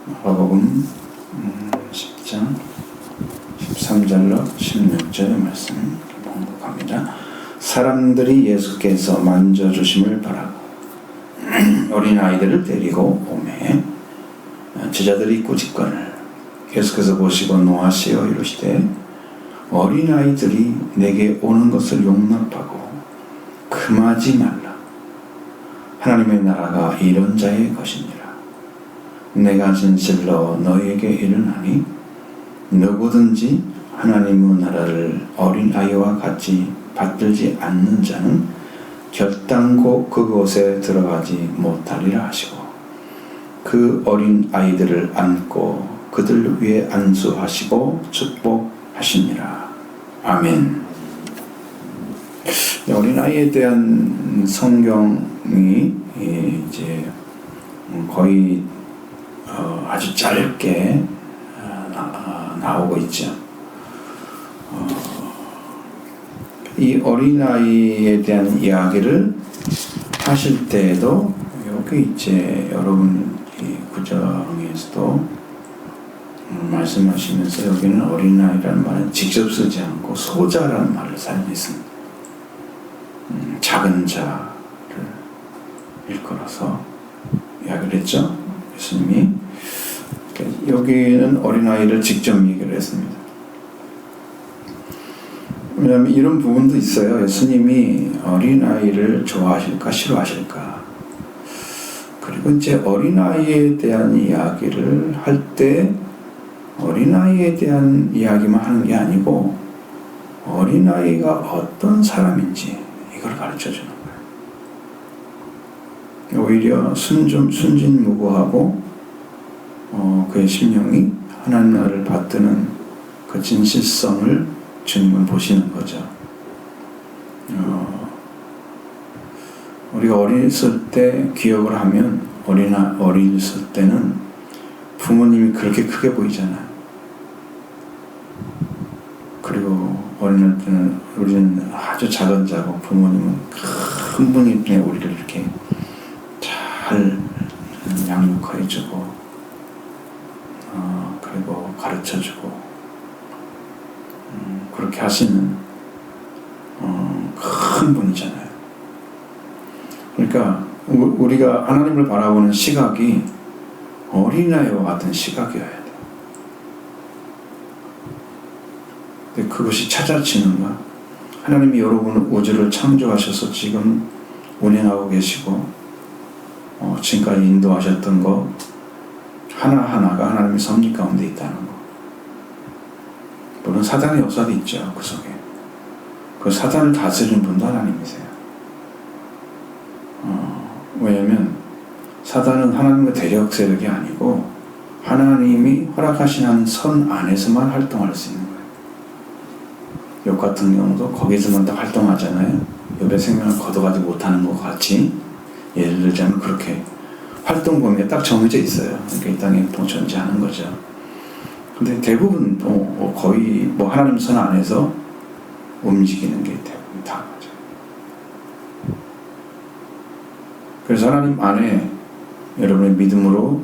마가복음 10장 13절로 16절의 말씀 봉독합니다. 사람들이 예수께서 만져주심을 바라고 어린아이들을 데리고 오매 제자들이 꾸짖거늘 예수께서 보시고 노하시어 이르시되 어린아이들이 내게 오는 것을 용납하고 금하지 말라. 하나님의 나라가 이런 자의 것이니라. 내가 진실로 너희에게 이르나니 누구든지 하나님의 나라를 어린아이와 같이 받들지 않는 자는 결단코 그곳에 들어가지 못하리라 하시고 그 어린아이들을 안고 그들 위에 안수하시고 축복하시니라. 아멘. 어린아이에 대한 성경이 이제 거의 아주 짧게 나오고 있죠. 이 어린아이에 대한 이야기를 하실 때에도 여기 이제 여러분 이 구정에서도 말씀하시면서 여기는 어린아이라는 말은 직접 쓰지 않고 소자라는 말을 사용했습니다. 있습니다. 작은 자를 일컬어서 이야기를 했죠. 예수님이 여기는 어린아이를 직접 얘기를 했습니다. 왜냐하면 이런 부분도 있어요. 예수님이 어린아이를 좋아하실까 싫어하실까. 그리고 이제 어린아이에 대한 이야기를 할 때 어린아이에 대한 이야기만 하는 게 아니고 어린아이가 어떤 사람인지 이걸 가르쳐주는 거예요. 오히려 순진무구하고 그의 심령이 하나님 나라를 받드는 그 진실성을 주님은 보시는 거죠. 우리가 어렸을 때 기억을 하면 어렸을 때는 부모님이 그렇게 크게 보이잖아요. 그리고 어린을 때는 우리는 아주 작은 자고 부모님은 큰 분이 우리를 이렇게 잘 양육해주고 그리고 가르쳐주고 그렇게 하시는 큰 분이잖아요. 그러니까 우리가 하나님을 바라보는 시각이 어린아이와 같은 시각이어야 돼요. 근데 그것이 찾아지는가? 하나님이 여러분 우주를 창조하셔서 지금 운행하고 계시고 지금까지 인도하셨던 거 하나하나가 하나님의 섭리 가운데 있다는 거. 물론 사단의 역사도 있죠. 그 속에. 그 사단을 다스리는 분도 하나님이세요. 왜냐하면 사단은 하나님과 대적 세력이 아니고 하나님이 허락하신 한 선 안에서만 활동할 수 있는 거예요. 욥 같은 경우도 거기서만 다 활동하잖아요. 욥의 생명을 걷어가지 못하는 것 같이 예를 들자면 그렇게 활동 범위가 딱 정해져 있어요. 그러니까 이 땅에 존재하는 거죠. 근데 대부분 거의 하나님 선 안에서 움직이는 게 대부분 다 거죠. 그래서 하나님 안에 여러분의 믿음으로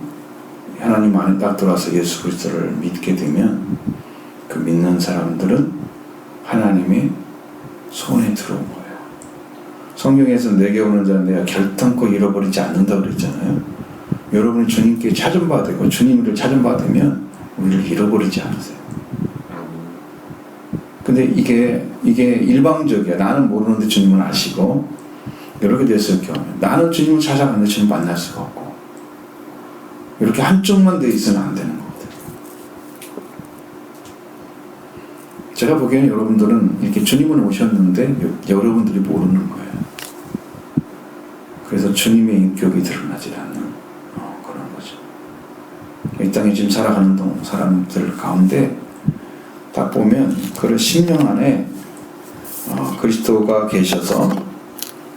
하나님 안에 딱 들어와서 예수 그리스도를 믿게 되면 그 믿는 사람들은 하나님의 손에 들어온 거예요. 성경에서 내게 오는 자는 내가 결단코 잃어버리지 않는다 그랬잖아요. 여러분이 주님께 찾음받고 주님을 찾음받으면 우리를 잃어버리지 않으세요. 근데 이게 일방적이야. 나는 모르는데 주님을 아시고 이렇게 됐을 경우에 나는 주님을 찾아가는데 주님 만날 수가 없고 이렇게 한쪽만 돼 있으면 안 되는 거거든요. 제가 보기에는 여러분들은 이렇게 주님은 오셨는데 여러분들이 모르는 거예요. 그래서 주님의 인격이 드러나지 않는 그런 거죠. 이 땅에 지금 살아가는 사람들 가운데 딱 보면 그런 심령 안에 그리스도가 계셔서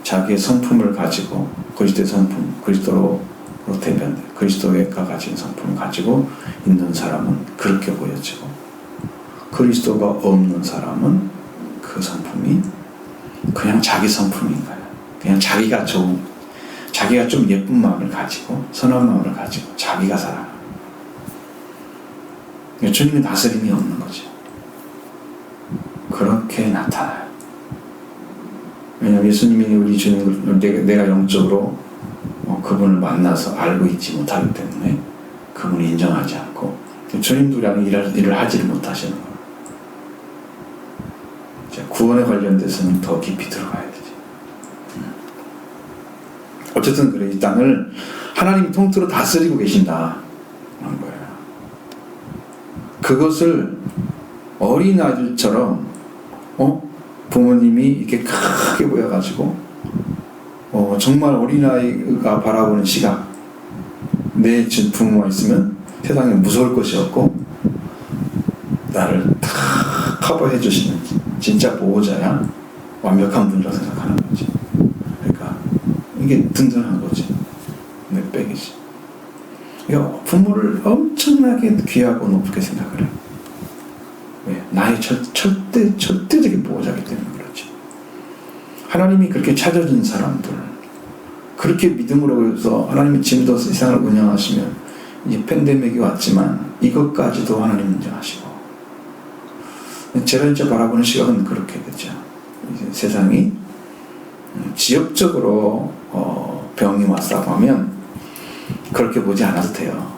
자기의 성품을 가지고 그리스도의 성품, 그리스도로 대변, 그리스도가 가진 성품을 가지고 있는 사람은 그렇게 보여지고 그리스도가 없는 사람은 그 성품이 그냥 자기 성품인 거예요. 그냥 자기가 좀 예쁜 마음을 가지고 선한 마음을 가지고 자기가 살아가는 주님의 다스림이 없는 거죠. 그렇게 나타나요. 왜냐하면 예수님이 우리 주님을 내가 영적으로 그분을 만나서 알고 있지 못하기 때문에 그분을 인정하지 않고 주님도 우리랑 일을 하지를 못하시는 거예요. 구원에 관련돼서는 더 깊이 들어가야 되죠. 어쨌든 그래, 이 땅을 하나님이 통틀어 다스리고 계신다 하는 거예요. 그것을 어린아이들처럼 부모님이 이렇게 크게 보여가지고 정말 어린아이가 바라보는 시각, 내 부모가 있으면 세상에 무서울 것이 없고 나를 다 커버해 주시는 진짜 보호자야 완벽한 분이라고 생각하는 거지. 그러니까 이게 든든한 거지. 내 백이지. 그러니까 부모를 엄청나게 귀하고 높게 생각을 해. 왜? 나의 절대적인 보호자이기 때문에 그렇지. 하나님이 그렇게 찾아준 사람들, 그렇게 믿음으로 해서 하나님이 지금도 세상을 운영하시면 이제 팬데믹이 왔지만 이것까지도 하나님 인정하시고, 제가 이제 바라보는 시각은 그렇게 되죠. 이제 세상이 지역적으로 병이 왔다고 하면 그렇게 보지 않아도 돼요.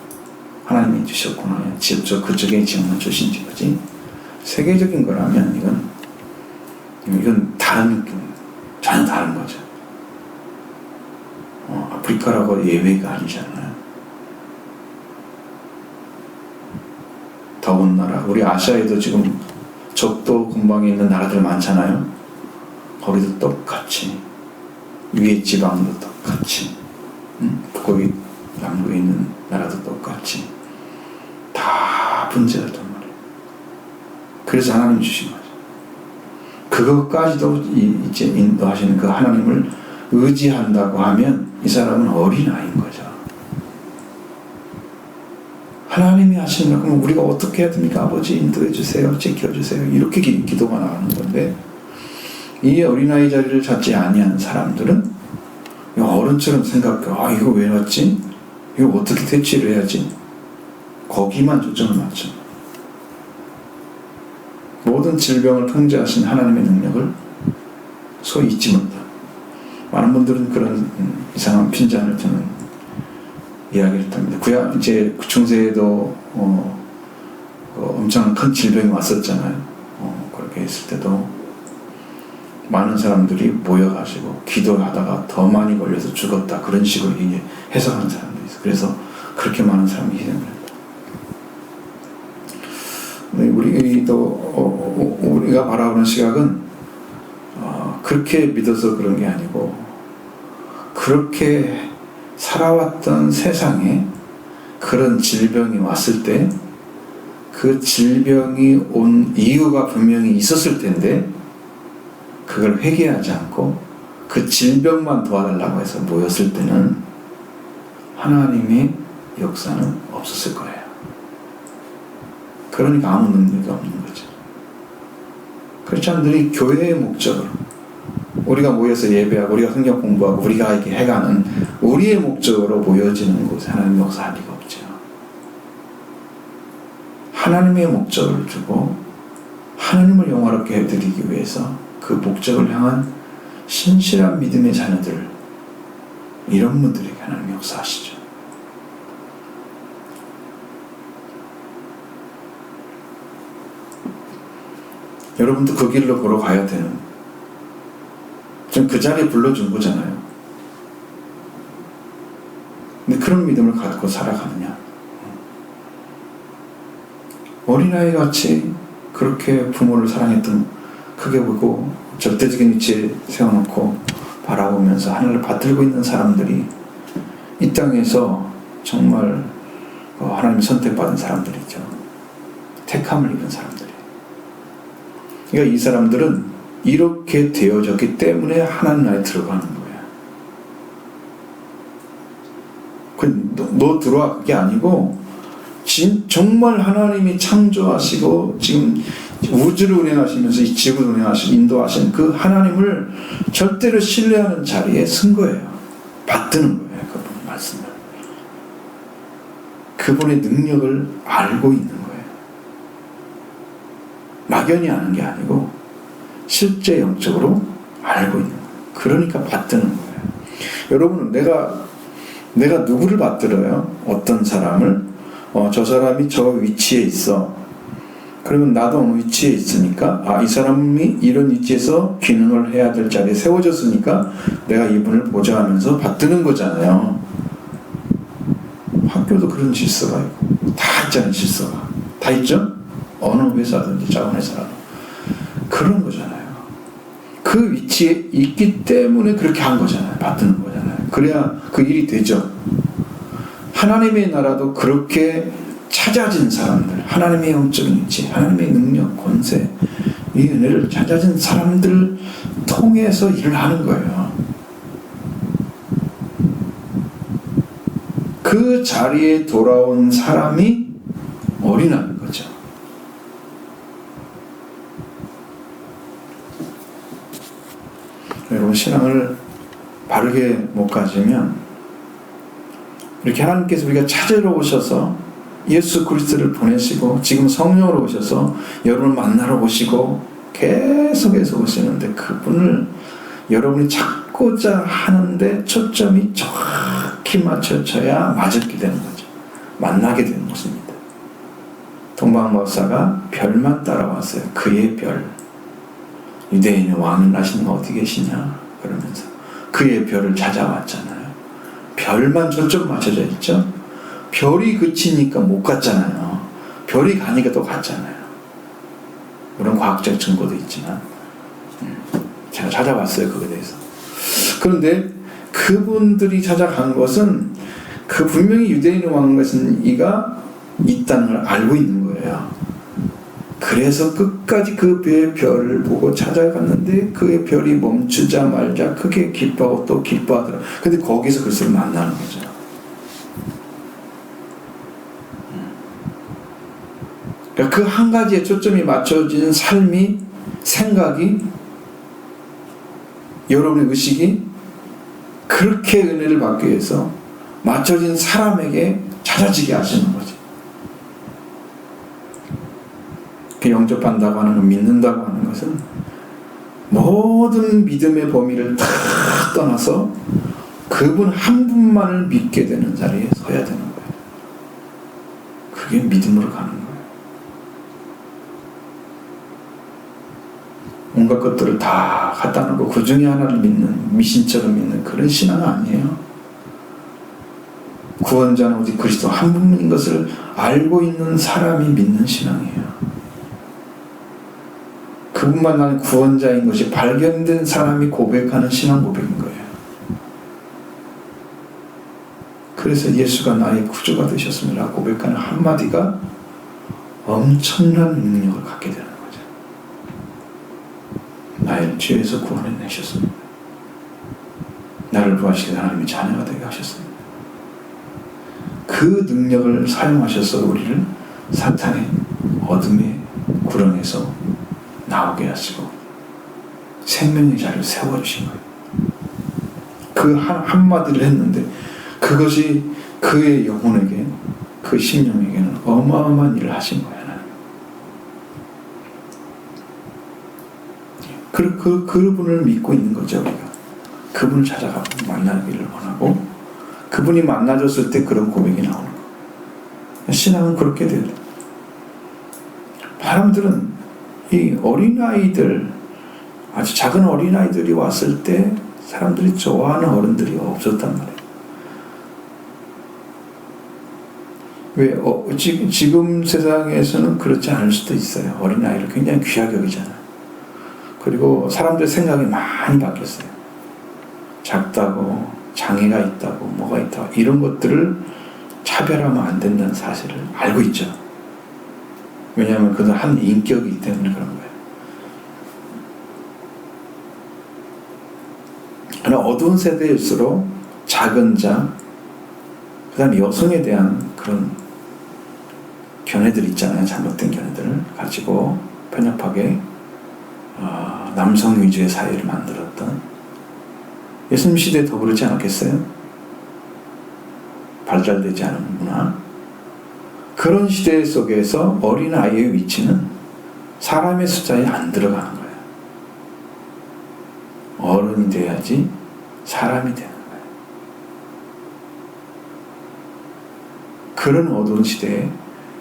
하나님이 주셨구나. 지역적 그쪽에 지역만 주신지 거지. 세계적인 거라면 이건 다른 느낌, 전혀 다른 거죠. 아프리카라고 예외가 아니잖아요. 더운 나라, 우리 아시아에도 지금 적도 근방에 있는 나라들 많잖아요. 거기도 똑같이, 위에 지방도 똑같이, 거기 남부에 있는 나라도 똑같이 다 문제였단 말이에요. 그래서 하나님 주신 거죠. 그것까지도 이제 인도하시는 그 하나님을 의지한다고 하면 이 사람은 어린아이인 거죠. 하나님이 하시는 거, 그럼 우리가 어떻게 해야 됩니까? 아버지 인도해 주세요, 지켜 주세요. 이렇게 기도가 나가는 건데, 이 어린아이 자리를 찾지 아니한 사람들은 어른처럼 생각해. 이거 왜 왔지? 이거 어떻게 대치를 해야지? 거기만 초점을 맞춰. 모든 질병을 통제하신 하나님의 능력을 소위 잊지 못한다. 많은 분들은 그런 이상한 핀잔을 저는 이야기를 합니다. 이제 중세에도 엄청 큰 질병이 왔었잖아요. 그렇게 했을 때도 많은 사람들이 모여가지고 기도하다가 더 많이 걸려서 죽었다, 그런 식으로 이제 해석하는 사람들이 있어요. 그래서 그렇게 많은 사람이 희생을 했다. 우리가 바라보는 시각은 그렇게 믿어서 그런 게 아니고, 그렇게 살아왔던 세상에 그런 질병이 왔을 때 그 질병이 온 이유가 분명히 있었을 텐데 그걸 회개하지 않고 그 질병만 도와달라고 해서 모였을 때는 하나님의 역사는 없었을 거예요. 그러니까 아무 능력이 없는 거죠. 크리스찬들이 교회의 목적으로, 우리가 모여서 예배하고 우리가 성경 공부하고 우리가 이렇게 해가는 우리의 목적으로 모여지는 곳에 하나님 역사할 리가 없죠. 하나님의 목적을 두고 하나님을 영화롭게 해드리기 위해서 그 목적을 향한 신실한 믿음의 자녀들, 이런 분들에게 하나님 역사하시죠. 여러분도 그 길로 걸어가야 되는, 좀 그 자리에 불러준 거잖아요. 근데 그런 믿음을 갖고 살아가느냐? 어린아이 같이 그렇게 부모를 사랑했던, 크게 보고 절대적인 위치에 세워놓고 바라보면서 하늘을 받들고 있는 사람들이 이 땅에서 정말 하나님이 선택받은 사람들이죠. 택함을 입은 사람들이. 그러니까 이 사람들은 이렇게 되어졌기 때문에 하나님 나라에 들어가는 거예요. 너 들어와, 그게 아니고 정말 하나님이 창조하시고 지금 우주를 운행하시면서 이 지구를 운행하시고 인도하시는 그 하나님을 절대로 신뢰하는 자리에 쓴 거예요. 받드는 거예요. 그분의 말씀을, 그분의 능력을 알고 있는 거예요. 막연히 아는 게 아니고 실제 영적으로 알고 있는 거예요. 그러니까 받드는 거예요. 여러분은 내가 누구를 받들어요? 어떤 사람을? 저 사람이 저 위치에 있어. 그러면 나도 어느 위치에 있으니까 이 사람이 이런 위치에서 기능을 해야 될 자리에 세워졌으니까 내가 이분을 보좌하면서 받드는 거잖아요. 학교도 그런 질서가 있고 다 있잖아요. 질서가 다 있죠? 어느 회사든지 작은 회사라도 그런 거잖아요. 그 위치에 있기 때문에 그렇게 한 거잖아요. 받드는 거잖아요. 그래야 그 일이 되죠. 하나님의 나라도 그렇게 찾아진 사람들, 하나님의 영적인 위치, 하나님의 능력, 권세, 이 은혜를 찾아진 사람들 통해서 일을 하는 거예요. 그 자리에 돌아온 사람이 어린아이인 거죠. 여러분, 신앙을 바르게 못 가지면 이렇게 하나님께서 우리가 찾으러 오셔서 예수 그리스도를 보내시고 지금 성령으로 오셔서 여러분을 만나러 오시고 계속해서 오시는데 그분을 여러분이 찾고자 하는데 초점이 정확히 맞춰져야 맞게 되는 거죠. 만나게 되는 것입니다. 동방박사가 별만 따라왔어요. 그의 별. 유대인의 왕은 나시는 어디 계시냐 그러면서 그의 별을 찾아왔잖아요. 별만 초점 맞춰져 있죠. 별이 그치니까 못 갔잖아요. 별이 가니까 또 갔잖아요. 물론 과학적 증거도 있지만 제가 찾아봤어요. 그거에 대해서. 그런데 그분들이 찾아간 것은 그 분명히 유대인의 왕은 이가 있다는 걸 알고 있는 거예요. 그래서 끝까지 그 별을 보고 찾아갔는데 그의 별이 멈추자 말자 크게 기뻐하고 또 기뻐하더라. 근데 거기서 그리스도를 만나는 거죠. 그러니까 그 한 가지에 초점이 맞춰진 삶이, 생각이, 여러분의 의식이 그렇게 은혜를 받기 위해서 맞춰진 사람에게 찾아지게 하시는 거죠. 그 영접한다고 하는 것, 믿는다고 하는 것은 모든 믿음의 범위를 다 떠나서 그분 한 분만을 믿게 되는 자리에 서야 되는 거예요. 그게 믿음으로 가는 거예요. 온갖 것들을 다 갖다 놓고 그 중에 하나를 믿는, 미신처럼 믿는 그런 신앙은 아니에요. 구원자는 오직 그리스도 한 분인 것을 알고 있는 사람이 믿는 신앙이에요. 그분만 나는 구원자인 것이 발견된 사람이 고백하는 신앙 고백인 거예요. 그래서 예수가 나의 구주가 되셨습니다 고백하는 한마디가 엄청난 능력을 갖게 되는 거죠. 나의 죄에서 구원해내셨습니다. 나를 부하시게 하나님의 자녀가 되게 하셨습니다. 그 능력을 사용하셔서 우리를 사탄의 어둠의 구렁에서 나오게 하시고 생명의 자리를 세워주신 거예요. 그 한마디를 했는데 그것이 그의 영혼에게, 그 심령에게는 어마어마한 일을 하신 거예요. 그분을 믿고 있는 거죠. 우리가 그분을 찾아가고 만나기를 원하고 그분이 만나줬을 때 그런 고백이 나오는 거예요. 신앙은 그렇게 돼요. 사람들은 이 어린아이들, 아주 작은 어린아이들이 왔을 때 사람들이 좋아하는 어른들이 없었단 말이에요. 왜? 지금 세상에서는 그렇지 않을 수도 있어요. 어린아이를 굉장히 귀하게 여기잖아요. 그리고 사람들 생각이 많이 바뀌었어요. 작다고, 장애가 있다고, 뭐가 있다고, 이런 것들을 차별하면 안 된다는 사실을 알고 있죠. 왜냐하면 그건 한 인격이기 때문에 그런 거예요. 그러나 어두운 세대일수록 작은 자, 그 다음에 여성에 대한 그런 견해들 있잖아요. 잘못된 견해들을 가지고 편협하게 남성 위주의 사회를 만들었던, 예수님 시대에 더 그러지 않았겠어요? 발달되지 않은 문화. 그런 시대 속에서 어린아이의 위치는 사람의 숫자에 안 들어가는 거예요. 어른이 돼야지 사람이 되는 거예요. 그런 어두운 시대에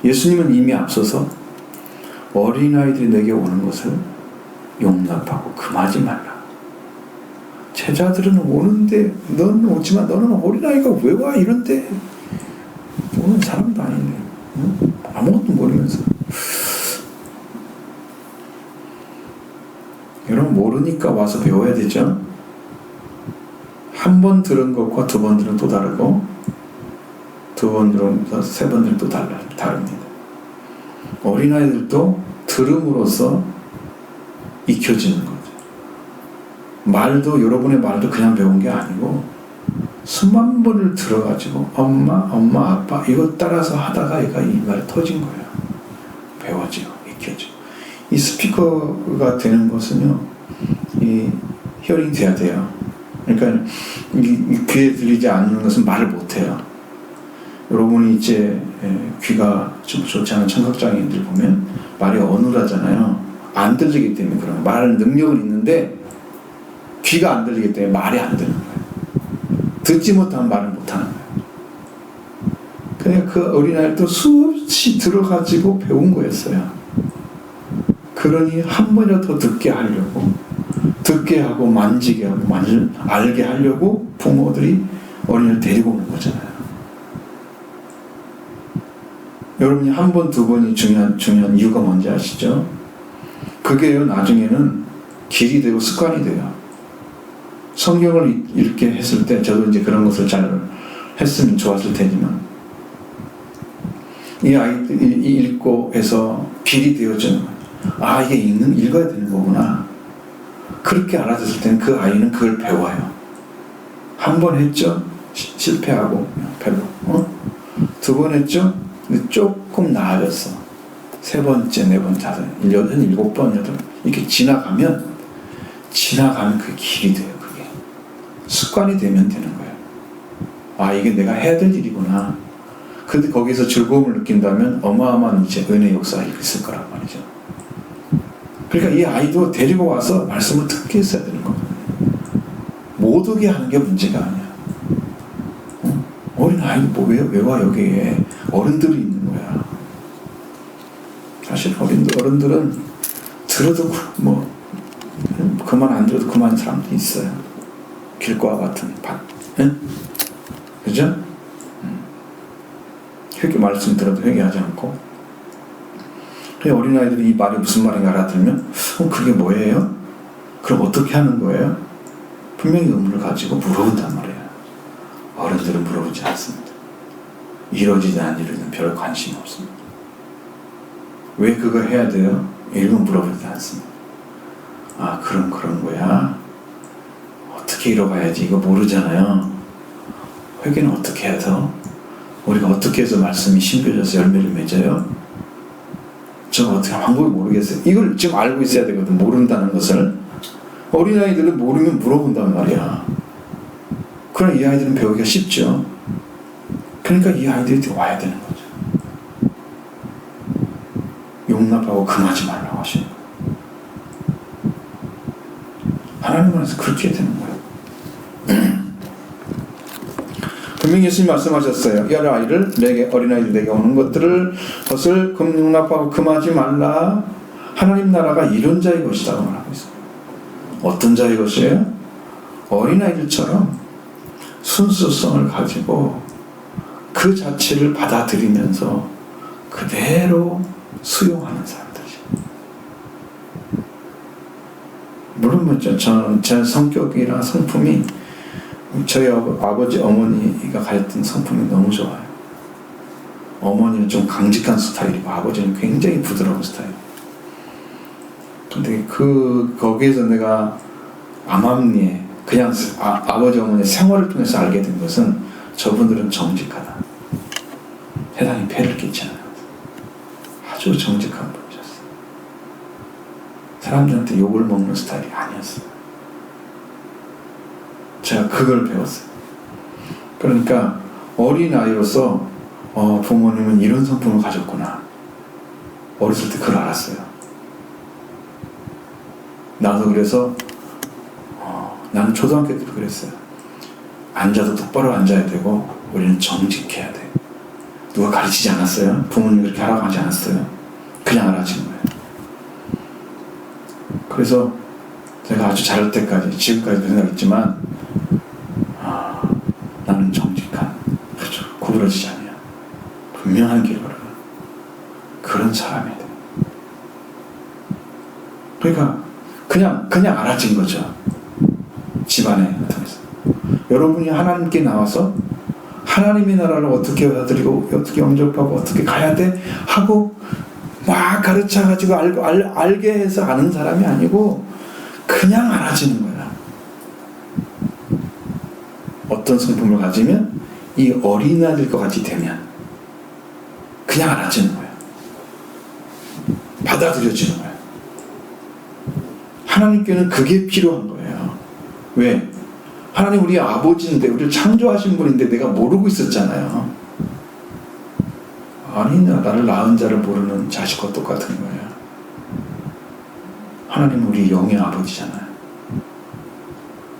예수님은 이미 앞서서 어린아이들이 내게 오는 것을 용납하고 금하지 말라. 제자들은 오는데 너는 오지만 너는 어린아이가 왜 와? 이런데 오는 사람도 아닌데 응? 아무것도 모르면서. 여러분 모르니까 와서 배워야 되죠. 한 번 들은 것과 두 번 들은 또 다르고 두 번 들으면서 세 번 들은 또 다릅니다. 어린아이들도 들음으로써 익혀지는 거죠. 말도 여러분의 말도 그냥 배운 게 아니고 수만 번을 들어가지고 엄마 아빠 이거 따라서 하다가 얘가 이 말이 터진 거예요. 배워지고 익혀지고. 이 스피커가 되는 것은요, 이 히어링 돼야 돼요. 그러니까 이 귀에 들리지 않는 것은 말을 못해요. 여러분이 이제 귀가 좀 좋지 않은 청각장애인들 보면 말이 어눌하잖아요. 안 들리기 때문에 그런 말하는 능력은 있는데 귀가 안 들리기 때문에 말이 안 되는 거예요. 듣지 못하면 말을 못하는 거예요. 그냥 그 어린아이도 수없이 들어가지고 배운 거였어요. 그러니 한 번이라도 더 듣게 하려고, 듣게 하고 만지게 하고 알게 하려고 부모들이 어린이를 데리고 오는 거잖아요. 여러분이 한 번, 두 번이 중요한 이유가 뭔지 아시죠? 그게요, 나중에는 길이 되고 습관이 돼요. 성경을 읽게 했을 때 저도 이제 그런 것을 잘 했으면 좋았을 테지만 이 아이들이 읽고 해서 길이 되어지는 거예요. 아, 이게 읽어야 되는 거구나. 그렇게 알아듣을 때는 그 아이는 그걸 배워요. 한 번 했죠? 실패하고 별로. 두 번 했죠? 근데 조금 나아졌어. 세 번째, 네 번째, 다섯, 일곱 번, 여덟 이렇게 지나가면 그 길이 돼요. 그게 습관이 되면 되는 거예요. 아, 이게 내가 해야 될 일이구나. 근데 거기서 즐거움을 느낀다면 어마어마한 이제 은혜 역사가 있을 거란 말이죠. 그러니까 이 아이도 데리고 와서 말씀을 듣게 했어야 되는 거예요. 못 오게 하는 게 문제가 아니야. 어린 아이도 왜 와 여기에 어른들이 있는 거야. 사실 어른들은 들어도 그만 안 들어도 그만 사람도 있어요. 길과 같은 밭, 그죠? 회개 말씀 들어도 회개하지 않고. 어린아이들이 이 말이 무슨 말인가 알아들으면 그게 뭐예요? 그럼 어떻게 하는 거예요? 분명히 의문을 가지고 물어본단 말이에요. 어른들은 물어보지 않습니다. 이루어지지 않은 일에는 별 관심이 없습니다. 왜 그거 해야 돼요? 이런 물어보지 않습니다. 아, 그런 거야? 어떻게 이뤄가야지? 이거 모르잖아요. 회개는 어떻게 해서? 우리가 어떻게 해서 말씀이 심겨져서 열매를 맺어요? 저는 어떻게 방법을 모르겠어요. 이걸 지금 알고 있어야 되거든. 모른다는 것을. 어린아이들은 모르면 물어본단 말이야. 그럼 이 아이들은 배우기가 쉽죠. 그러니까 이 아이들이 와야 되는 거죠. 용납하고 금하지 말라고 하시는 거예요. 하나님 안에서 그렇게 해야 되는 거예요. 분명히 예수님 말씀하셨어요. 이 어린아이들 내게 오는 것을 용납하고 금하지 말라. 하나님 나라가 이런 자의 것이라고 말하고 있어요. 어떤 자의 것이에요? 어린아이들처럼 순수성을 가지고 그 자체를 받아들이면서 그대로 수용하는 사람들이죠. 물론 저는 제 성격이랑 성품이 저희 아버지 어머니가 가졌던 성품이 너무 좋아요. 어머니는 좀 강직한 스타일이고 아버지는 굉장히 부드러운 스타일. 근데 거기에서 내가 암암리에 그냥 아버지 어머니의 생활을 통해서 알게 된 것은 저분들은 정직하다. 세상에 폐를 끼치는 아주 정직한 분이셨어요. 사람들한테 욕을 먹는 스타일이 아니었어요. 제가 그걸 배웠어요. 그러니까 어린아이로서 부모님은 이런 성품을 가졌구나. 어렸을 때 그걸 알았어요. 나도 그래서 나는 초등학교 때도 그랬어요. 앉아도 똑바로 앉아야 되고 우리는 정직해야 돼. 누가 가르치지 않았어요? 부모님이 그렇게 하라고 하지 않았어요? 그냥 알아진 거예요. 그래서 제가 아주 자랄 때까지 지금까지도 생각했지만 나는 정직한, 아주 구부러지지 않아요. 분명한 길을 걸어요. 그런 사람이 돼. 그러니까 그냥 알아진 거죠. 집안에 나타나서. 여러분이 하나님께 나와서 하나님의 나라를 어떻게 받아들이고 어떻게 영접하고 어떻게 가야 돼 하고 막 가르쳐가지고 알게 해서 아는 사람이 아니고 그냥 알아지는 거야. 어떤 성품을 가지면 이 어린아이들과 같이 되면 그냥 알아지는 거야. 받아들여지는 거야. 하나님께는 그게 필요한 거예요. 왜? 하나님 우리 아버지인데 우리를 창조하신 분인데 내가 모르고 있었잖아요. 아니 나를 낳은 자를 모르는 자식과 똑같은 거예요. 하나님은 우리 영의 아버지잖아요.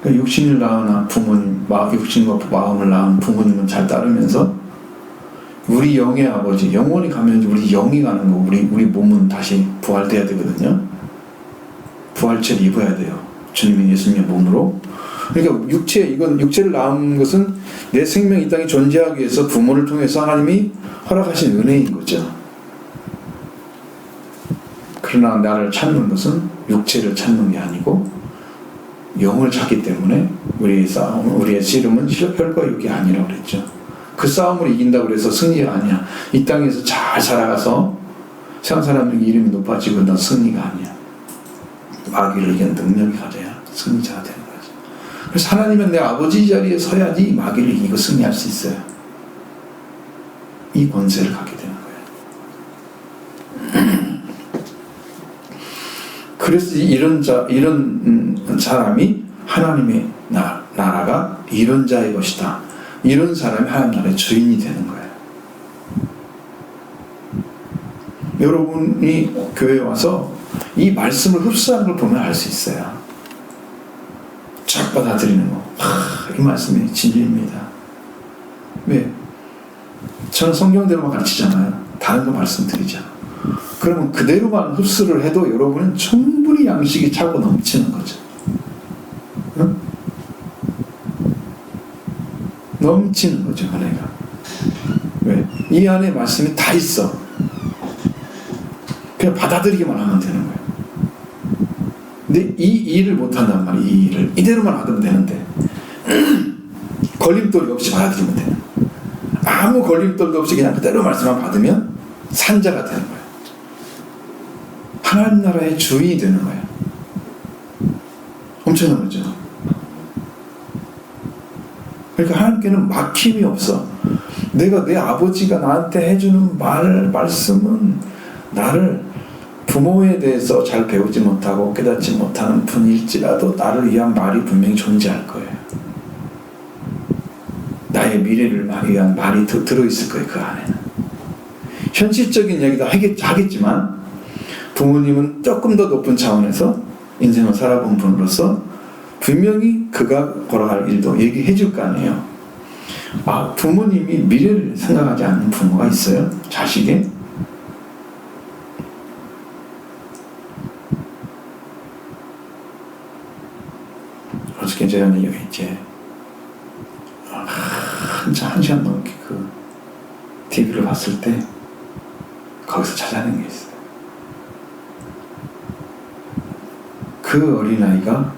그러니까 육신을 낳은 부모님, 육신과 마음을 낳은 부모님은 잘 따르면서 우리 영의 아버지, 영원히 가면 우리 영이 가는 거, 우리 몸은 다시 부활돼야 되거든요. 부활체를 입어야 돼요. 주님이 예수님의 몸으로. 그러니까 육체를 낳은 것은 내 생명이 이 땅에 존재하기 위해서 부모를 통해서 하나님이 허락하신 은혜인 거죠. 그러나 나를 찾는 것은 육체를 찾는 게 아니고 영을 찾기 때문에 우리의 싸움, 우리의 씨름은 혈과 육이 아니라고 그랬죠. 그 싸움을 이긴다고 그래서 승리가 아니야. 이 땅에서 잘 살아가서 세상 사람들의 이름이 높아지고 난 승리가 아니야. 마귀를 이기는 능력이 가져야 승리자가 되는 거죠. 그래서 하나님은 내 아버지 자리에 서야지 마귀를 이기고 승리할 수 있어요. 이 권세를 갖게 되는 거예요. 그래서 이런 사람이 하나님의 나라가 이런 자의 것이다. 이런 사람이 하나님 나라의 주인이 되는 거예요. 여러분이 교회에 와서 이 말씀을 흡수하는 걸 보면 알 수 있어요. 쫙 받아들이는 거. 이 말씀이 진리입니다. 왜? 저는 성경대로만 가르치잖아요. 다른 거 말씀드리죠. 그러면 그대로만 흡수를 해도 여러분은 충분히 양식이 차고 넘치는 거죠. 응? 넘치는 거죠, 은혜가. 왜? 이 안에 말씀이 다 있어. 그냥 받아들이기만 하면 되는 거예요. 근데 이 일을 못한단 말이에요. 이 일을 이대로만 하면 되는데 걸림돌이 없이 받아들이면 돼요. 아무 걸림돌도 없이 그냥 그대로 말씀만 받으면 산자가 되는 거예요. 하나님 나라의 주인이 되는 거예요. 엄청난 거죠. 그러니까 하나님께는 막힘이 없어. 내 아버지가 나한테 해주는 말씀은 나를 부모에 대해서 잘 배우지 못하고 깨닫지 못하는 분일지라도 나를 위한 말이 분명히 존재할 거예요. 나의 미래를 위한 말이 들어있을 거예요. 그 안에는. 현실적인 이야기도 하겠지만 부모님은 조금 더 높은 차원에서 인생을 살아본 분으로서 분명히 그가 걸어갈 일도 얘기해 줄 거 아니에요. 부모님이 미래를 생각하지 않는 부모가 있어요? 자식의? 어저께 제가 이제 한 시간 넘게 그 TV를 봤을 때 거기서 찾아낸 게 있어요. 그 어린아이가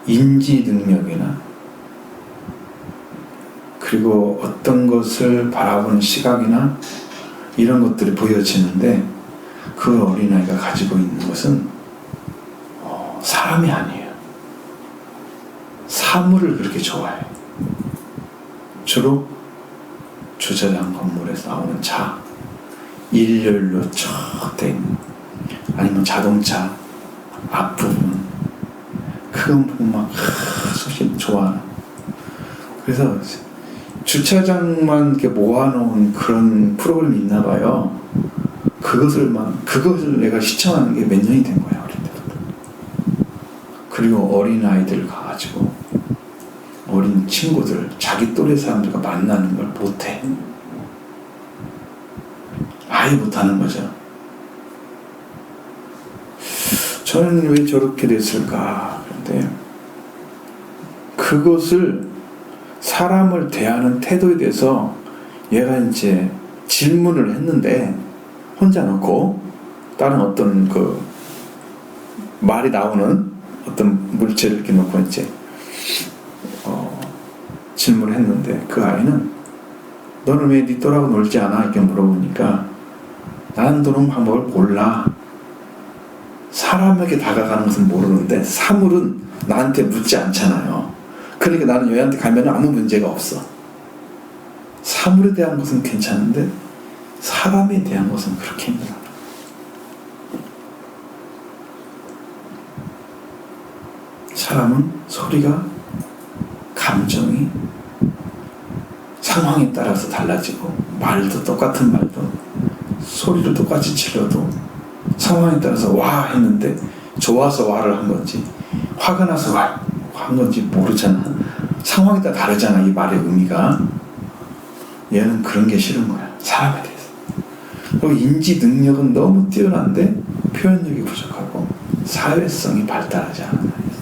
인지 능력이나 그리고 어떤 것을 바라보는 시각이나 이런 것들이 보여지는데 그 어린아이가 가지고 있는 것은 사람이 아니에요. 사물을 그렇게 좋아해요. 주로 주차장 건물에서 나오는 차, 일렬로 쭉 돼 있는, 아니면 자동차 앞부분, 그건 보고 막 사실 좋아하는. 그래서 주차장만 이렇게 모아놓은 그런 프로그램이 있나 봐요. 그것을 내가 시청하는 게 몇 년이 된 거야, 어릴 때부터. 그리고 어린아이들 가가지고 어린 친구들, 자기 또래 사람들과 만나는 걸 못해. 아예 못하는 거죠. 저는 왜 저렇게 됐을까? 그런데 그것을 사람을 대하는 태도에 대해서 얘가 이제 질문을 했는데 혼자 놓고 다른 어떤 그 말이 나오는 어떤 물체를 이렇게 놓고 이제 질문을 했는데 그 아이는 너는 왜 네 또라고 놀지 않아? 이렇게 물어보니까 나는 노는 방법을 몰라. 사람에게 다가가는 것은 모르는데 사물은 나한테 묻지 않잖아요. 그러니까 나는 얘한테 가면 아무 문제가 없어. 사물에 대한 것은 괜찮은데 사람에 대한 것은 그렇게 힘들어. 사람은 소리가, 감정이 상황에 따라서 달라지고 말도 똑같은 말도 소리를 똑같이 질러도 상황에 따라서 와 했는데 좋아서 와를 한 건지 화가 나서 와 한 건지 모르잖아. 상황에 따라 다르잖아. 이 말의 의미가. 얘는 그런 게 싫은 거야. 사람에 대해서. 그리고 인지 능력은 너무 뛰어난데 표현력이 부족하고 사회성이 발달하지 않은 아이예요.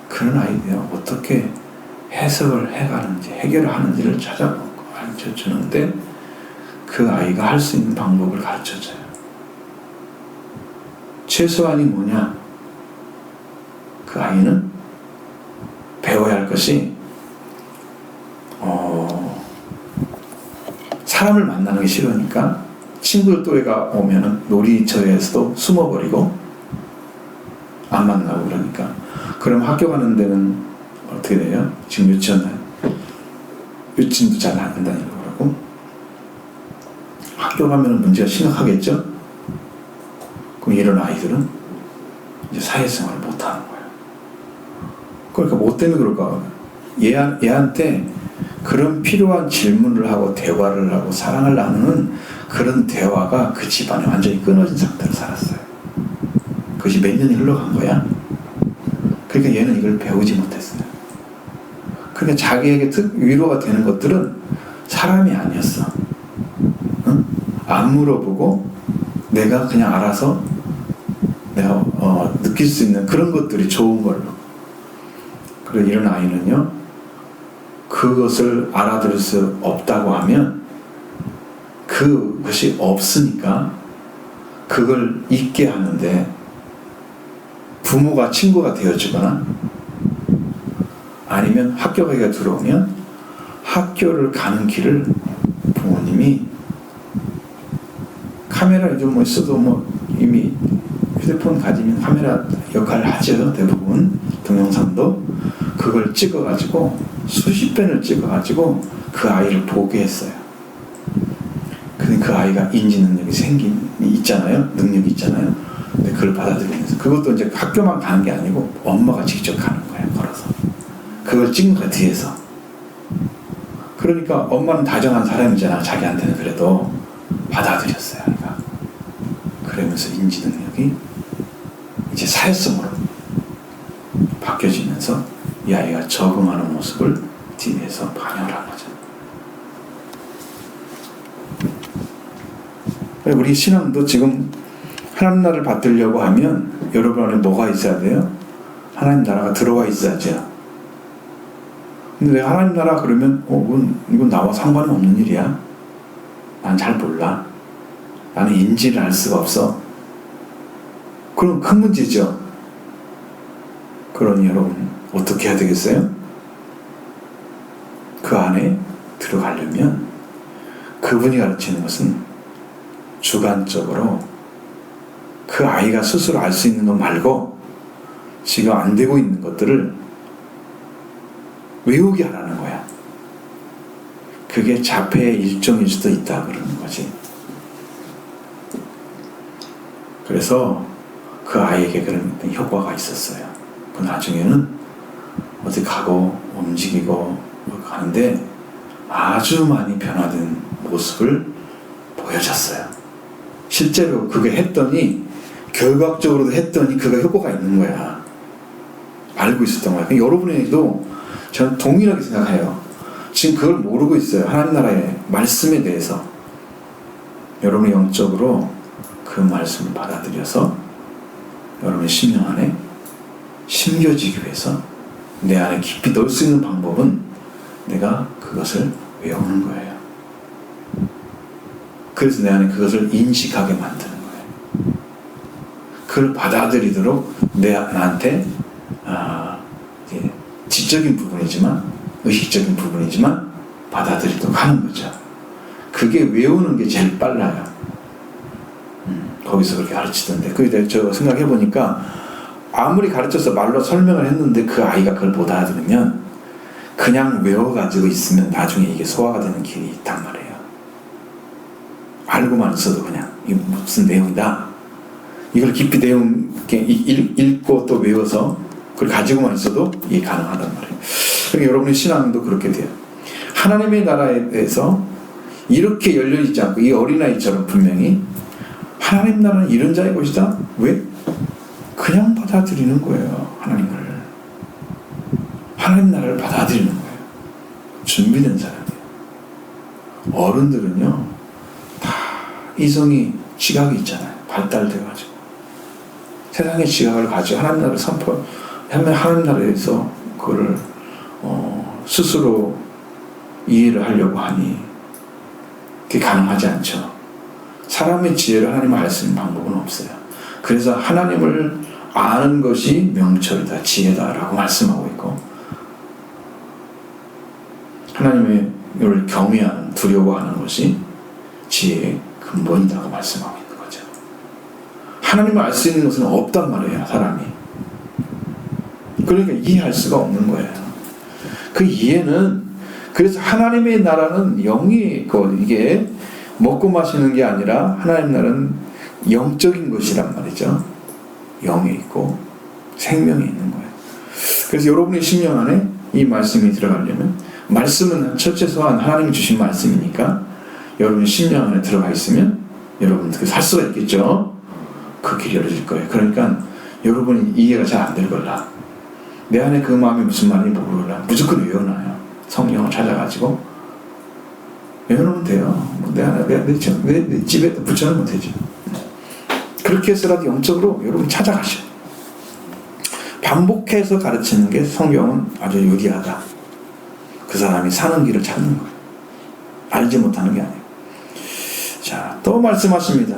그런 아이들이 어떻게 해석을 해가는지 해결을 하는지를 찾아보고 가르쳐주는데 그 아이가 할 수 있는 방법을 가르쳐줘요. 최소한이 뭐냐? 그 아이는 배워야 할 것이 사람을 만나는 게 싫으니까 친구들 또래가 오면은 놀이터에서도 숨어버리고 안 만나고 그러니까 그럼 학교 가는 데는 어떻게 돼요? 지금 유치원 유치원도 잘 안 다니고 그러고 학교 가면은 문제가 심각하겠죠? 그럼 이런 아이들은 이제 사회생활을 못하는 거예요. 그러니까 뭐 때문에 그럴까? 얘한테 그런 필요한 질문을 하고 대화를 하고 사랑을 나누는 그런 대화가 그 집안에 완전히 끊어진 상태로 살았어요. 그것이 몇 년이 흘러간 거야. 그러니까 얘는 이걸 배우지 못했어요. 그러니까 자기에게 위로가 되는 것들은 사람이 아니었어. 응? 안 물어보고 내가 그냥 알아서 내가 느낄 수 있는 그런 것들이 좋은 걸로. 그리고 이런 아이는요, 그것을 알아들을 수 없다고 하면 그것이 없으니까 그걸 잊게 하는데 부모가 친구가 되어주거나 아니면 학교 가기가 들어오면 학교를 가는 길을 부모님이 카메라 좀 뭐 있어도 뭐 이미 휴대폰 가지면 카메라 역할을 하죠. 대부분 동영상도 그걸 찍어가지고 수십 편을 찍어가지고 그 아이를 보게 했어요. 근데 그 아이가 인지 능력이 있잖아요. 능력이 있잖아요. 근데 그걸 받아들이면서 그것도 이제 학교만 가는 게 아니고 엄마가 직접 가는 거예요. 걸어서 그걸 찍는 거야 뒤에서. 그러니까 엄마는 다정한 사람이잖아. 자기한테는 그래도 받아들였어요. 아이가. 그러면서 인지 능력이 이제 사회성으로 바뀌어지면서 이 아이가 적응하는 모습을 TV에서 반영을 한 거죠. 우리 신앙도 지금 하나님 나라를 받으려고 하면 여러분 안에 뭐가 있어야 돼요? 하나님 나라가 들어와 있어야죠. 근데 내가 하나님 나라 그러면 이건 나와 상관이 없는 일이야. 난 잘 몰라. 나는 인지를 할 수가 없어. 그럼 큰 문제죠. 그러니 여러분 어떻게 해야 되겠어요? 그 안에 들어가려면 그분이 가르치는 것은 주관적으로 그 아이가 스스로 알 수 있는 것 말고 지금 안 되고 있는 것들을 외우게 하라는 거야. 그게 자폐의 일종일 수도 있다 그러는 거지. 그래서 그 아이에게 그런 효과가 있었어요. 그 나중에는 어디 가고 움직이고 가는데 아주 많이 변화된 모습을 보여줬어요. 실제로 그게 했더니 결과적으로도 했더니 그가 효과가 있는 거야. 알고 있었던 거예요. 여러분에게도 저는 동일하게 생각해요. 지금 그걸 모르고 있어요. 하나님 나라의 말씀에 대해서. 여러분이 영적으로 그 말씀을 받아들여서 여러분의 심령 안에 심겨지기 위해서 내 안에 깊이 넣을 수 있는 방법은 내가 그것을 외우는 거예요. 그래서 내 안에 그것을 인식하게 만드는 거예요. 그걸 받아들이도록 나한테 지적인 부분이지만 의식적인 부분이지만 받아들이도록 하는 거죠. 그게 외우는 게 제일 빨라요. 거기서 그렇게 가르치던데 그게 저 생각해 보니까 아무리 가르쳐서 말로 설명을 했는데 그 아이가 그걸 못 알아들으면 그냥 외워가지고 있으면 나중에 이게 소화가 되는 길이 있단 말이에요. 알고만 있어도 그냥 이게 무슨 내용이다. 이걸 깊이 내용 읽고 또 외워서 그걸 가지고만 있어도 이게 가능하단 말이에요. 그러니까 여러분의 신앙도 그렇게 돼요. 하나님의 나라에 대해서 이렇게 열려있지 않고 이 어린아이처럼 분명히 하나님 나라는 이런 자의 것이다. 왜? 그냥 받아들이는 거예요. 하나님 나라를 받아들이는 거예요. 준비된 사람이에요. 어른들은요 다 이성이 지각이 있잖아요. 발달돼가지고 세상의 지각을 가지고 하나님 나라를 하나님 나라에서 그거를 스스로 이해를 하려고 하니 그게 가능하지 않죠. 사람의 지혜를 하나님을 알 수 있는 방법은 없어요. 그래서 하나님을 아는 것이 명철이다, 지혜다라고 말씀하고 있고 하나님을 경외하는, 두려워하는 것이 지혜의 근본이라고 말씀하고 있는 거죠. 하나님을 알 수 있는 것은 없단 말이에요, 사람이. 그러니까 이해할 수가 없는 거예요. 그 이해는 그래서 하나님의 나라는 영이 있고 이게 먹고 마시는 게 아니라 하나님 나라는 영적인 것이란 말이죠. 영이 있고 생명이 있는 거예요. 그래서 여러분의 심령 안에 이 말씀이 들어가려면 말씀은 첫째소한 하나님이 주신 말씀이니까 여러분의 심령 안에 들어가 있으면 여러분 살 수가 있겠죠. 그 길이 열어질 거예요. 그러니까 여러분이 이해가 잘 안 될 걸라. 내 안에 그 마음이 무슨 말인지 모르겠라. 무조건 외워놔요. 성령을 찾아가지고 외워놓으면 돼요. 내 집에 붙여놓으면 되죠. 그렇게 해서라도 영적으로 여러분 찾아가셔. 반복해서 가르치는 게 성경은 아주 유리하다. 그 사람이 사는 길을 찾는 거예요. 알지 못하는 게 아니에요. 자, 또 말씀하십니다.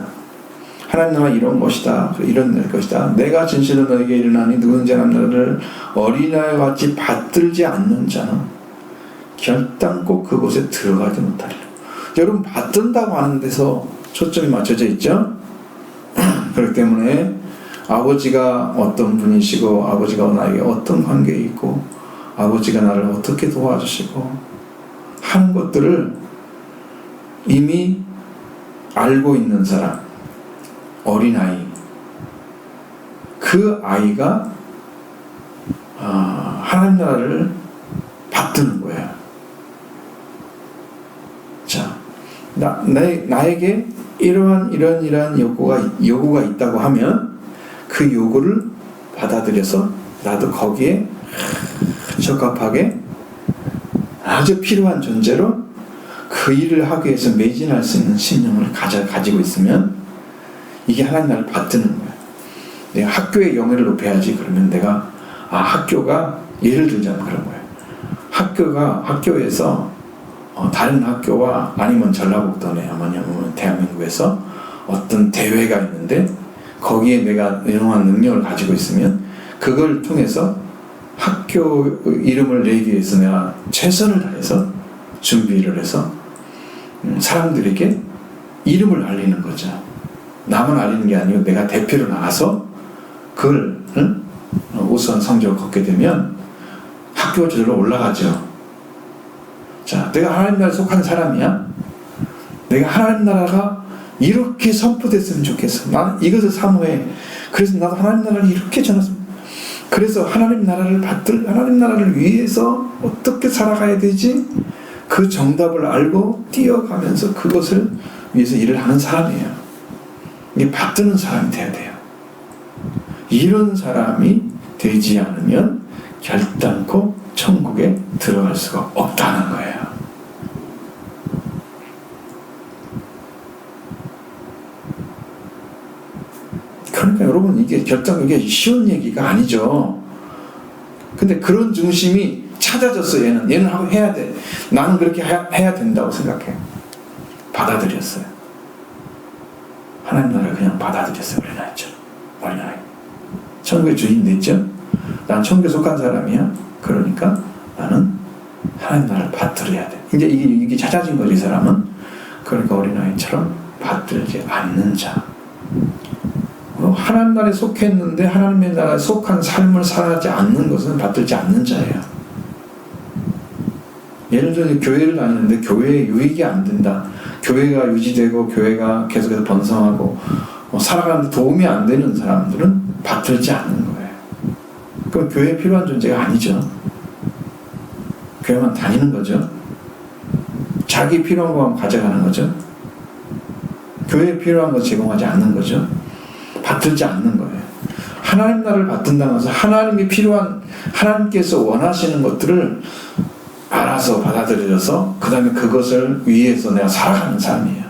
하나님 나라 이런 것이다. 이런 것이다. 내가 진실로 너에게 이르나니 누구든지 하나님 나라를 어린아이와 같이 받들지 않는 자는 결단코 그곳에 들어가지 못하리라. 여러분 받든다고 하는 데서 초점이 맞춰져 있죠. 그렇기 때문에 아버지가 어떤 분이시고 아버지가 나에게 어떤 관계에 있고 아버지가 나를 어떻게 도와주시고 하는 것들을 이미 알고 있는 사람, 어린아이, 그 아이가 하나님 나라를 받드는 거예요. 자, 나에게 이러한 요구가 있다고 하면 그 요구를 받아들여서 나도 거기에 적합하게 아주 필요한 존재로 그 일을 하기 위해서 매진할 수 있는 심령을 가지고 있으면 이게 하나님 나라를 받드는 거예요. 내가 학교의 영예를 높여야지. 그러면 내가 학교가 예를 들자면 그런 거예요. 학교에서 다른 학교와 아니면 전라북도네 아니면 대한민국에서 어떤 대회가 있는데 거기에 내가 이러한 능력을 가지고 있으면 그걸 통해서 학교 이름을 내기 위해서 내가 최선을 다해서 준비를 해서 사람들에게 이름을 알리는 거죠. 나만 알리는 게 아니고 내가 대표로 나가서 그걸 우수한 성적을 거두게 되면 학교 저절로 올라가죠. 자, 내가 하나님 나라에 속한 사람이야. 내가 하나님 나라가 이렇게 선포됐으면 좋겠어. 나는 이것을 사모해. 그래서 나도 하나님 나라를 이렇게 전했습니다. 그래서 하나님 나라를 위해서 어떻게 살아가야 되지? 그 정답을 알고 뛰어가면서 그것을 위해서 일을 하는 사람이에요. 이게 받드는 사람이 돼야 돼요. 이런 사람이 되지 않으면 결단코 천국에 들어갈 수가 없다는 거예요. 그러니까 여러분, 이게 이게 쉬운 얘기가 아니죠. 근데 그런 중심이 찾아졌어. 얘는 하고 해야 돼. 나는 그렇게 해야 된다고 생각해. 받아들였어요. 하나님 나라를 그냥 받아들였어요. 어린아이. 천국의 주인 됐죠? 난 천국에 속한 사람이야. 그러니까 나는 하나님 나라를 받들어야 돼. 이제 이게 찾아진 거지, 이 사람은. 그러니까 어린아이처럼 받들지 않는 자. 하나님 나라에 속했는데 하나님의 나라에 속한 삶을 살지 않는 것은 받들지 않는 자예요. 예를 들어 교회를 다니는데 교회에 유익이 안 된다. 교회가 유지되고 교회가 계속해서 번성하고 살아가는데 도움이 안 되는 사람들은 받들지 않는 거예요. 그럼 교회에 필요한 존재가 아니죠. 교회만 다니는 거죠. 자기 필요한 것만 가져가는 거죠. 교회에 필요한 거 제공하지 않는 거죠. 받들지 않는 거예요. 하나님 나라를 받든다고 해서 하나님이 필요한, 하나님께서 원하시는 것들을 알아서 받아들여서 그 다음에 그것을 위해서 내가 살아가는 삶이에요.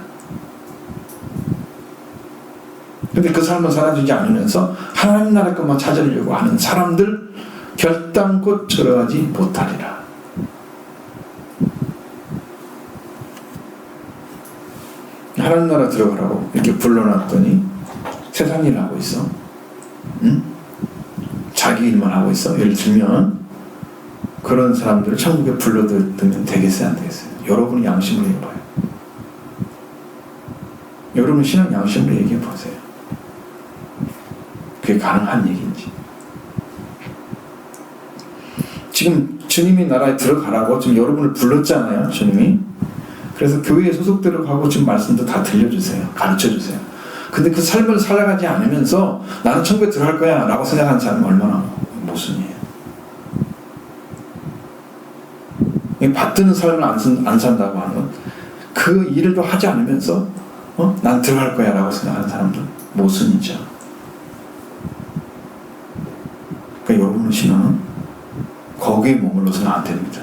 근데 그 삶을 살아주지 않으면서 하나님 나라 것만 찾으려고 하는 사람들 결단코 들어가지 못하리라. 하나님 나라 들어가라고 이렇게 불러놨더니 세상 일을 하고 있어. 응? 자기 일만 하고 있어. 예를 들면 그런 사람들을 천국에 불러들면 되겠어요, 안 되겠어요? 여러분은 양심으로 해봐요. 여러분 신앙 양심으로 얘기해 보세요. 그게 가능한 얘기인지. 지금 주님이 나라에 들어가라고 지금 여러분을 불렀잖아요, 주님이. 그래서 교회에 소속대로 가고 지금 말씀도 다 들려주세요. 가르쳐주세요. 근데 그 삶을 살아가지 않으면서 나는 천국에 들어갈 거야 라고 생각하는 사람이 얼마나 모순이에요. 받드는 삶을 안 산다고 하는 그 일을 또 하지 않으면서 난 들어갈 거야 라고 생각하는 사람들 모순이죠. 그러니까 여러분의 신앙은 거기에 머물러서는 안 됩니다.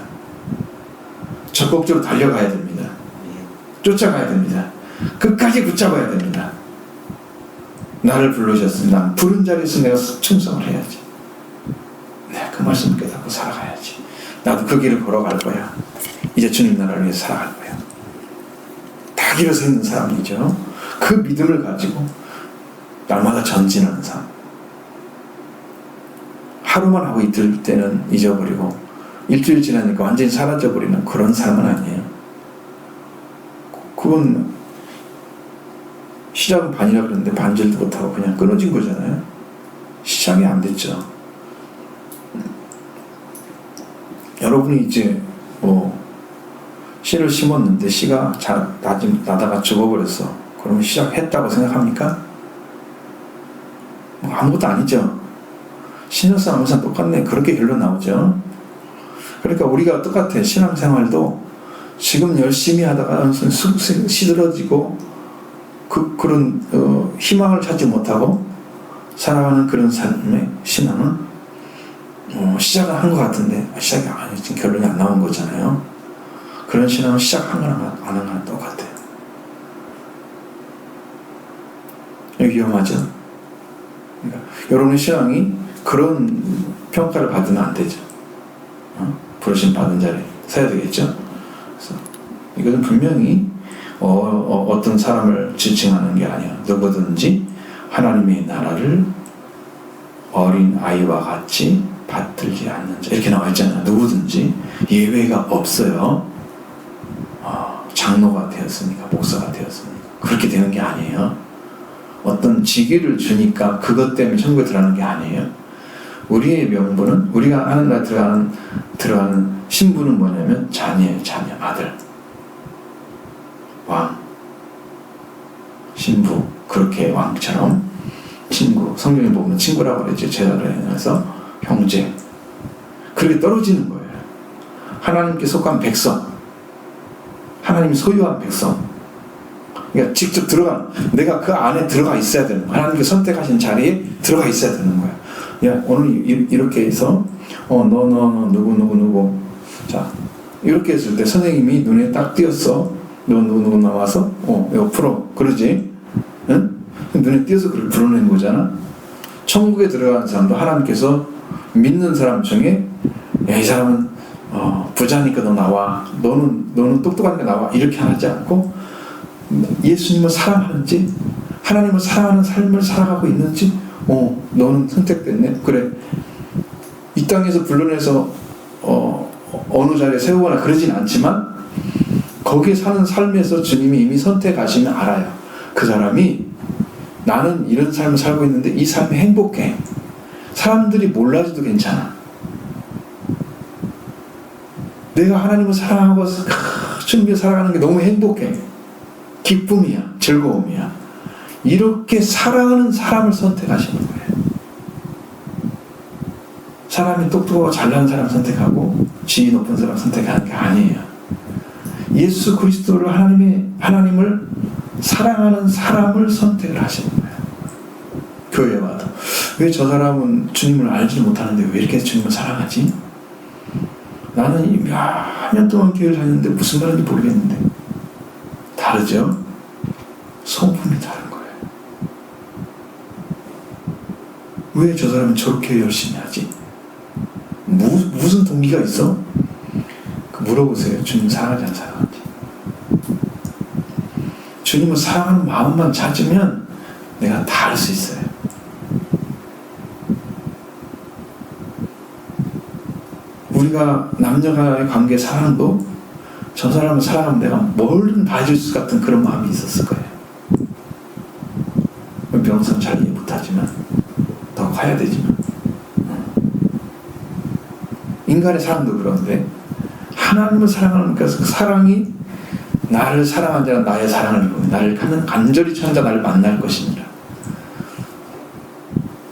적극적으로 달려가야 됩니다. 쫓아가야 됩니다. 끝까지 붙잡아야 됩니다. 나를 불러주셨으니 난 부른 자리에서 내가 충성을 해야지. 내가 그 말씀을 깨닫고 살아가야지. 나도 그 길을 걸어갈 거야. 이제 주님 나라를 위해서 살아갈 거야. 다 길에 서 있는 사람이죠. 그 믿음을 가지고 날마다 전진하는 삶. 하루만 하고 이틀 때는 잊어버리고 일주일 지나니까 완전히 사라져버리는 그런 삶은 아니에요. 그건 시작은 반이라 그러는데 반절도 못하고 그냥 끊어진 거잖아요. 시작이 안 됐죠. 여러분이 이제 씨를 심었는데 씨가 나다가 죽어버렸어. 그러면 시작했다고 생각합니까? 아무것도 아니죠. 신앙생활 항상 똑같네. 그렇게 결론 나오죠. 그러니까 우리가 똑같아. 신앙생활도 지금 열심히 하다가 시들어지고 그런 희망을 찾지 못하고 살아가는 그런 삶의 신앙은 시작은 한 것 같은데 시작이 아니 지금 결론이 안 나온 거잖아요. 그런 신앙은 시작한 거랑 안 한 거랑 똑같아요. 위험하죠. 그러니까 여러분의 신앙이 그런 평가를 받으면 안 되죠. 부르심 받은 자리에 서야 되겠죠. 그래서 이것은 분명히 어떤 사람을 지칭하는 게 아니야. 누구든지 하나님의 나라를 어린 아이와 같이 받들지 않는 자. 이렇게 나와 있잖아요. 누구든지 예외가 없어요. 장로가 되었으니까, 목사가 되었으니까 그렇게 되는 게 아니에요. 어떤 직위를 주니까 그것 때문에 천국에 들어가는 게 아니에요. 우리의 명분은, 우리가 하는 날 들어가는 신분은 뭐냐면 자녀, 아들, 왕, 신부, 그렇게 왕처럼 친구, 성경에 보면 친구라고 그러죠. 제자를 해서 형제, 그렇게 떨어지는 거예요. 하나님께 속한 백성, 하나님이 소유한 백성. 그러니까 직접 내가 그 안에 들어가 있어야 되는 거예요. 하나님께 선택하신 자리에 들어가 있어야 되는 거예요. 야, 오늘 이렇게 해서 너 누구 자, 이렇게 했을 때 선생님이 눈에 딱 띄었어. 너 누구 나와서 이거 풀어. 그러지? 응? 눈에 띄어서 그걸 풀어낸 거잖아. 천국에 들어가는 사람도 하나님께서 믿는 사람 중에 야, 이 사람은 부자니까 너 나와. 너는 똑똑하니까 나와. 이렇게 하지 않고 예수님을 사랑하는지 하나님을 사랑하는 삶을 살아가고 있는지 너는 선택됐네. 그래. 이 땅에서 불러내서 어느 자리에 세우거나 그러진 않지만 거기에 사는 삶에서 주님이 이미 선택하시면 알아요. 그 사람이 나는 이런 삶을 살고 있는데 이 삶이 행복해. 사람들이 몰라줘도 괜찮아. 내가 하나님을 사랑하고 주님을 살아가는 게 너무 행복해. 기쁨이야. 즐거움이야. 이렇게 사랑하는 사람을 선택하시는 거예요. 사람이 똑똑하고 잘나는 사람 선택하고 지위 높은 사람 선택하는 게 아니에요. 예수 그리스도를 하나님을 사랑하는 사람을 선택을 하시는 거예요. 교회에 와도 왜 저 사람은 주님을 알지 못하는데 왜 이렇게 주님을 사랑하지? 나는 몇 년 동안 교회를 다녔는데 무슨 말인지 모르겠는데 다르죠? 성품이 다른 거예요. 왜 저 사람은 저렇게 열심히 하지? 무슨 동기가 있어? 물어보세요. 주님 사랑하지 안 사랑하지? 주님을 사랑하는 마음만 찾으면 내가 다 할 수 있어요. 우리가 남녀간의 관계 사랑도 저 사람을 사랑하면 내가 뭐든 다 해줄 것 같은 그런 마음이 있었을 거예요. 명상 잘 이해 못하지만 더 가야 되지만 인간의 사랑도 그런데 하나님을 사랑하는 그 사랑이 나를 사랑한 자는 나의 사랑을 이루고 나를 간절히 찾는 자 나를 만날 것이니라.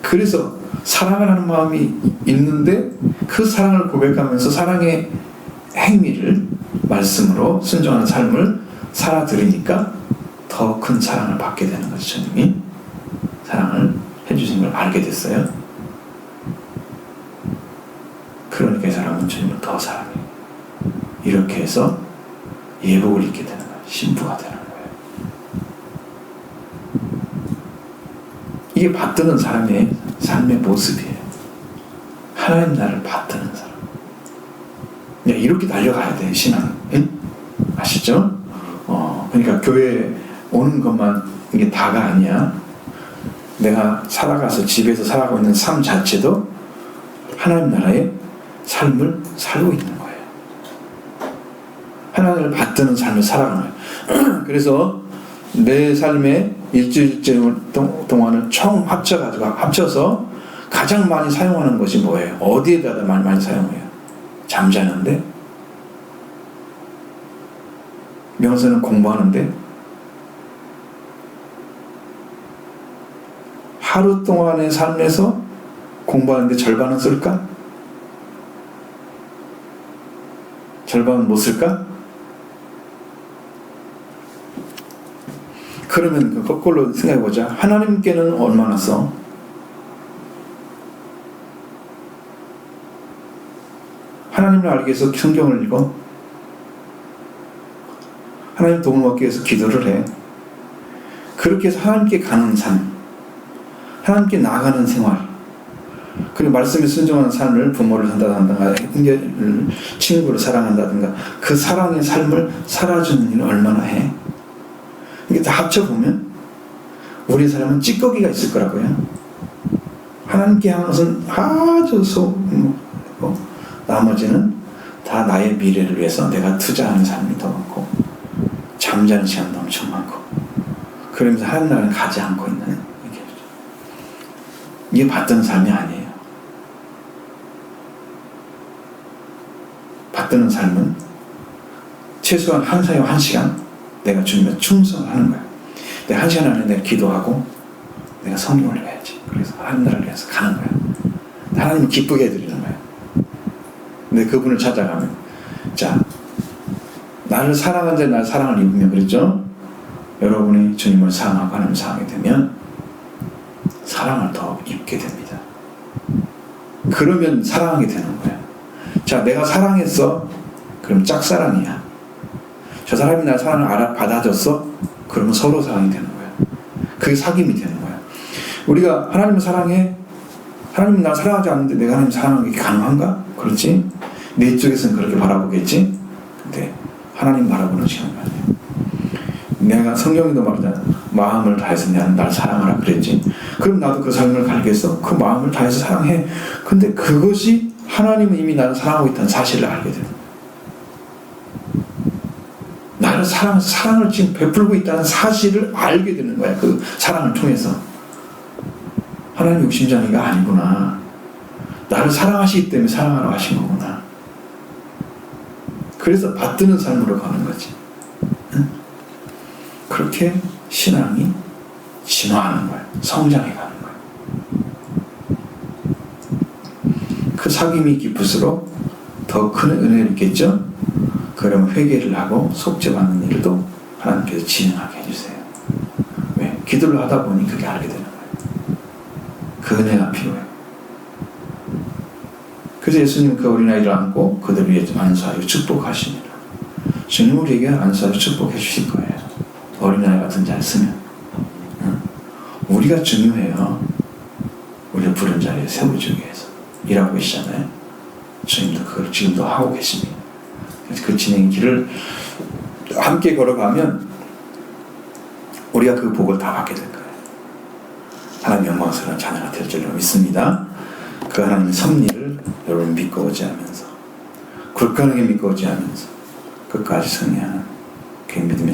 그래서 사랑을 하는 마음이 있는데 그 사랑을 고백하면서 사랑의 행위를 말씀으로 순종하는 삶을 살아들으니까 더 큰 사랑을 받게 되는 거죠. 주님이 사랑을 해주신 걸 알게 됐어요. 그러니까 이 사람은 주님을 더 사랑해요. 이렇게 해서 예복을 입게 되는 거예요. 신부가 되는 거예요. 이게 받드는 사람의 삶의 모습이에요. 하나님 나를 받드는 사람. 이렇게 달려가야 돼, 신앙. 응? 아시죠? 그러니까 교회에 오는 것만 이게 다가 아니야. 내가 살아가서 집에서 살아가고 있는 삶 자체도 하나님 나라의 삶을 살고 있는 거예요. 하나님을 받드는 삶을 살아가는 거예요. 그래서 내 삶의 일주일째 동안을 총 합쳐서 가장 많이 사용하는 것이 뭐예요? 어디에다가 많이 사용해요? 잠자는데? 명서는 공부하는데? 하루 동안의 삶에서 공부하는데 절반은 쓸까? 절반은 못 쓸까? 그러면 거꾸로 생각해보자. 하나님께는 얼마나 써? 하나님을 알기 위해서 성경을 읽어? 하나님 도움을 받기 위해서 기도를 해? 그렇게 해서 하나님께 가는 삶, 하나님께 나아가는 생활, 그리고 말씀에 순종하는 삶을 부모를 산다든가 친구를 사랑한다든가 그 사랑의 삶을 살아주는 일을 얼마나 해? 이게 다 합쳐보면 우리 삶은 찌꺼기가 있을 거라고요. 하나님께 향한 것은 아주 소고 나머지는 다 나의 미래를 위해서 내가 투자하는 삶이 더 많고 잠자는 시간도 엄청 많고 그러면서 하나님 나라를 가지 않고 있는 이게 받드는 삶이 아니에요. 받드는 삶은 최소한 한 사용 한 시간 내가 주님에 충성하는 거야. 내가 한 시간 안에 내가 기도하고 내가 성경을 읽어야지. 그래서 하나님 나라를 위해서 가는 거야. 하나님을 기쁘게 해드리는 거야. 근데 그분을 찾아가면 자 나를 사랑한 자 나를 사랑을 입으면 그랬죠? 여러분이 주님을 사랑하고 하나님을 사랑하게 되면 사랑을 더 입게 됩니다. 그러면 사랑하게 되는 거야. 자, 내가 사랑했어? 그럼 짝사랑이야. 저 사람이 나 사랑을 받아줬어? 그러면 서로 사랑이 되는 거야. 그게 사귐이 되는 거야. 우리가 하나님을 사랑해? 하나님은 나 사랑하지 않는데 내가 하나님 사랑하는 게 가능한가? 그렇지? 내 쪽에서는 그렇게 바라보겠지? 근데 하나님 바라보는 시간이 아니에요. 내가 성경에도 말하잖아. 마음을 다해서 날 사랑하라 그랬지. 그럼 나도 그 삶을 갈겠어? 그 마음을 다해서 사랑해. 근데 그것이 하나님은 이미 나를 사랑하고 있다는 사실을 알게 돼요. 나를 사랑을 지금 베풀고 있다는 사실을 알게 되는 거야. 그 사랑을 통해서. 하나님 욕심쟁이가 아니구나. 나를 사랑하시기 때문에 사랑하라고 하신 거구나. 그래서 받드는 삶으로 가는 거지. 응? 그렇게 신앙이 진화하는 거야. 성장해 가는 거야. 그 사귐이 깊을수록 더 큰 은혜를 있겠죠? 그러면 회개를 하고 속죄받는 일도 하나님께서 진행하게 해주세요. 왜? 기도를 하다 보니 그게 알게 되는 거예요. 그 은혜가 필요해요. 그래서 예수님은 그 어린아이를 안고 그들을 위해 안수하여 축복하시니라. 주님 우리에게 안수하여 축복해 주실 거예요. 어린아이 같은 자를 쓰면. 우리가 중요해요. 우리를 부른 자리에 세워주기 위해서 일하고 계시잖아요. 주님도 그걸 지금도 하고 계십니다. 그래서 그 진행의 길을 함께 걸어가면 우리가 그 복을 다 받게 될 거예요. 하나님 영광스러운 자녀가 될 줄로 믿습니다. 그 하나님의 섭리를 여러분 믿고 오지하면서 굳건하게 믿고 오지하면서 끝까지 승리하는 그 믿음의